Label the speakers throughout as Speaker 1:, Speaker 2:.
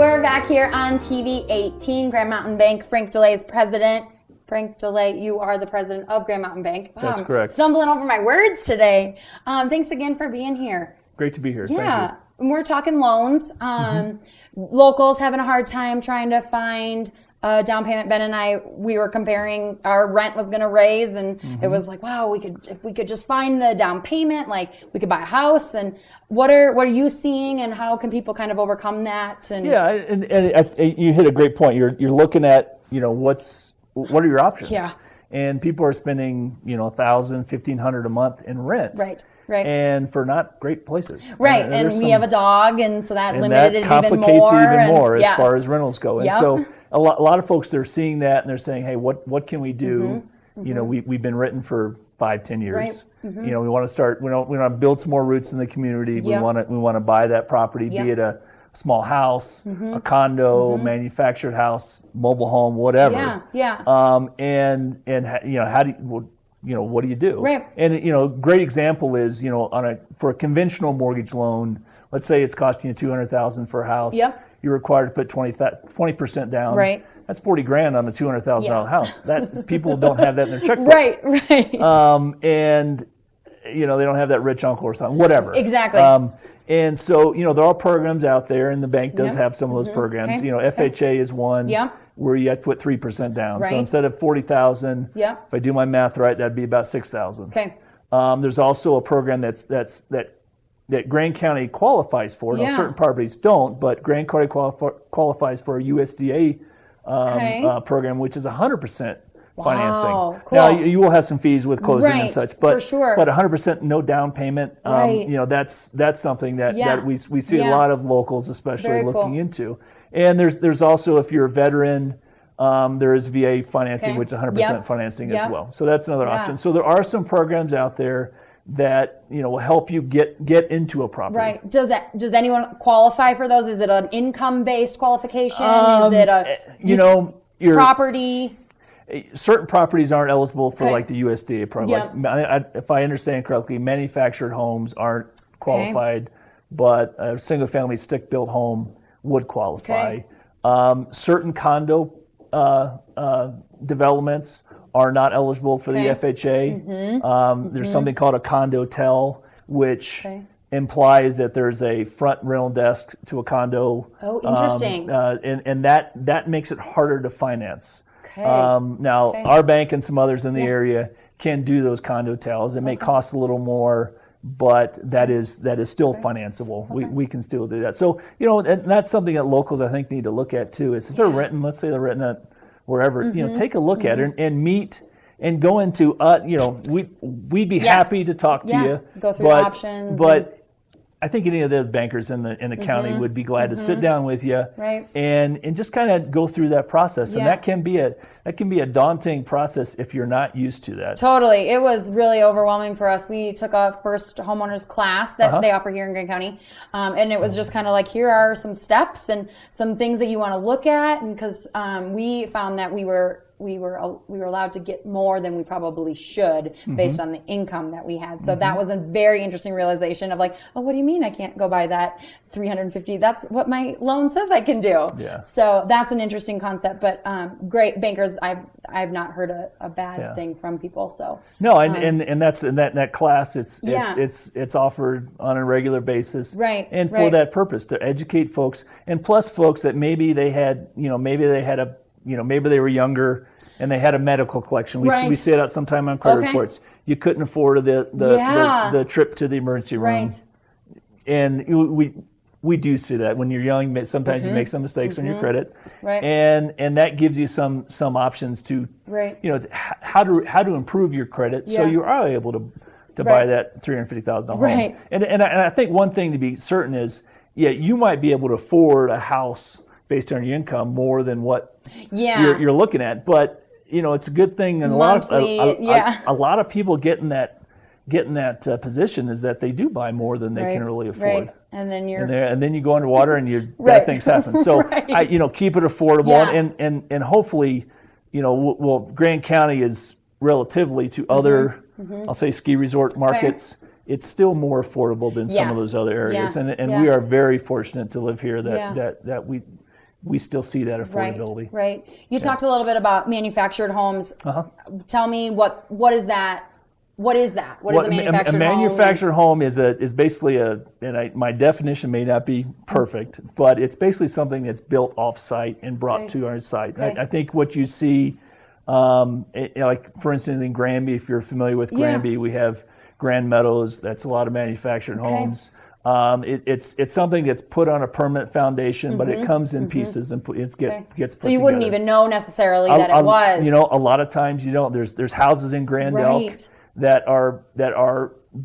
Speaker 1: We're back here on TV 18. Grand Mountain Bank, Frank DeLay is president. Frank DeLay, you are the president of Grand Mountain Bank.
Speaker 2: That's correct.
Speaker 1: Stumbling over my words today. Thanks again for being here.
Speaker 2: Great to be here.
Speaker 1: Yeah.
Speaker 2: Thank you.
Speaker 1: And we're talking loans. Locals having a hard time trying to find a down payment. Ben and I, we were comparing, our rent was going to raise, and it was like, wow, if we could just find the down payment, like we could buy a house. And what are you seeing, and how can people kind of overcome that? And
Speaker 2: yeah, and you hit a great point. You're looking at, what are your options?
Speaker 1: Yeah.
Speaker 2: And people are spending, $1,000, $1,500 a month in rent.
Speaker 1: Right.
Speaker 2: And for not great places.
Speaker 1: Right, and we have a dog, and so that limited it even more.
Speaker 2: And that complicates it even more as far as rentals go. And
Speaker 1: Yep.
Speaker 2: so a lot of folks, they're seeing that and they're saying, hey, what can we do? We've been written for 5-10 years.
Speaker 1: Right.
Speaker 2: We want to start, we want to build some more roots in the community.
Speaker 1: Yep.
Speaker 2: We want to buy that property, be it a small house, a condo, manufactured house, mobile home, whatever.
Speaker 1: Yeah.
Speaker 2: And how do you, what do you do?
Speaker 1: Right.
Speaker 2: And great example is for a conventional mortgage loan, let's say it's costing you $200,000 for a house.
Speaker 1: Yep.
Speaker 2: You're required to put 20% down.
Speaker 1: Right.
Speaker 2: That's $40,000 on a $200,000 house. That people don't have that in their checkbook.
Speaker 1: Right.
Speaker 2: And they don't have that rich uncle or something. Whatever.
Speaker 1: Exactly.
Speaker 2: And so there are programs out there, and the bank does have some of those programs.
Speaker 1: Okay.
Speaker 2: FHA is one.
Speaker 1: Yep.
Speaker 2: Where you have to put 3% down.
Speaker 1: Right.
Speaker 2: So instead of $40,000,
Speaker 1: Yep.
Speaker 2: if I do my math right, that'd be about $6,000.
Speaker 1: Okay.
Speaker 2: There's also a program that Grand County qualifies for. Now,
Speaker 1: Yeah.
Speaker 2: certain properties don't, but Grand County qualifies for a USDA program, which is 100% financing.
Speaker 1: Wow, cool.
Speaker 2: Now, you will have some fees with closing and
Speaker 1: Right,
Speaker 2: such, but
Speaker 1: for sure.
Speaker 2: but 100% no down payment.
Speaker 1: Right.
Speaker 2: That's something that we see a
Speaker 1: Yeah.
Speaker 2: lot of locals, especially,
Speaker 1: Very
Speaker 2: looking
Speaker 1: cool.
Speaker 2: into. And there's also, if you're a veteran, there is VA financing,
Speaker 1: Okay.
Speaker 2: which is 100%
Speaker 1: Yep.
Speaker 2: financing
Speaker 1: Yep.
Speaker 2: as well. So that's another
Speaker 1: Yeah.
Speaker 2: option. So there are some programs out there that will help you get into a property.
Speaker 1: Right. Does anyone qualify for those? Is it an income-based qualification? Is it a
Speaker 2: your
Speaker 1: property?
Speaker 2: certain properties aren't eligible for
Speaker 1: Okay.
Speaker 2: like the USDA program. Like, if I understand correctly, manufactured homes aren't qualified, but a single-family stick-built home would qualify.
Speaker 1: Okay.
Speaker 2: Certain condo developments are not eligible for the FHA. There's something called a condotel, which implies that there's a front rental desk to a condo.
Speaker 1: Oh, interesting.
Speaker 2: And that makes it harder to finance.
Speaker 1: Okay.
Speaker 2: Now, our bank and some others in the area can do those condotels. It may cost a little more, but that is still financeable. We can still do that. So, and that's something that locals, I think, need to look at too, is if they're renting, let's say they're renting it wherever, take a look at it and meet and go into, we'd be happy to talk to you.
Speaker 1: Go through options.
Speaker 2: But I think any of the bankers in the county would be glad to sit down with you and just kind of go through that process. And that can be a daunting process if you're not used to that.
Speaker 1: Totally. It was really overwhelming for us. We took a first homeowners class that they offer here in Grand County. And it was just kind of like, here are some steps and some things that you want to look at. And because we found that we were allowed to get more than we probably should based on the income that we had. So that was a very interesting realization of like, oh, what do you mean I can't go buy that $350? That's what my loan says I can do.
Speaker 2: Yeah.
Speaker 1: So that's an interesting concept, but great bankers. I've not heard a bad thing from people. So
Speaker 2: no, and that's in that class. It's offered on a regular basis,
Speaker 1: and
Speaker 2: for that purpose, to educate folks, and plus folks that maybe they were younger and they had a medical collection. We see it sometime on credit reports. You couldn't afford the trip to the emergency room, and we do see that when you're young. Sometimes you make some mistakes on your credit, and that gives you some options to how to improve your credit so you are able to buy that $350,000 home. And I think one thing to be certain is, you might be able to afford a house based on your income more than what you're looking at, but it's a good thing. And
Speaker 1: monthly,
Speaker 2: a lot of people get in that position is that they do buy more than they can really afford.
Speaker 1: And then
Speaker 2: and then you go underwater and bad things happen. So keep it affordable, and hopefully, Grand County is relatively to other, I'll say, ski resort markets. It's still more affordable than some of those other areas, and we are very fortunate to live here. That we still see that affordability.
Speaker 1: Right. You talked a little bit about manufactured homes. Tell me what is that? What is that? What is a manufactured home?
Speaker 2: A manufactured home is basically my definition may not be perfect, but it's basically something that's built off-site and brought to our site. Okay. I think what you see, like for instance in Granby, if you're familiar with Granby, we have Grand Meadows. That's a lot of manufactured homes. It's something that's put on a permanent foundation, but it comes in pieces and gets put together.
Speaker 1: So you wouldn't even know necessarily that it was.
Speaker 2: A lot of times you don't. There's houses in Grand Elk that are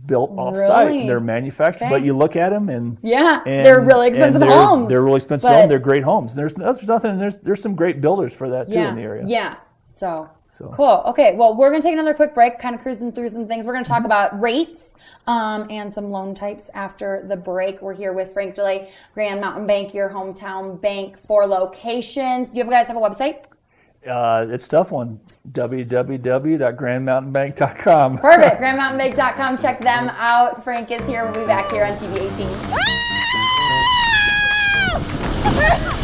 Speaker 2: built off-site and they're manufactured, but you look at them and
Speaker 1: they're really expensive homes.
Speaker 2: They're really expensive homes. They're great homes. There's nothing. There's some great builders for that too in the area.
Speaker 1: Yeah. So cool. Okay. Well, we're going to take another quick break, kind of cruising through some things. We're going to talk about rates and some loan types after the break. We're here with Frank DeLay, Grand Mountain Bank, your hometown bank, 4 locations. Do you guys have a website?
Speaker 2: It's a tough one. www.grandmountainbank.com.
Speaker 1: Perfect. grandmountainbank.com. Check them out. Frank is here. We'll be back here on TV 18.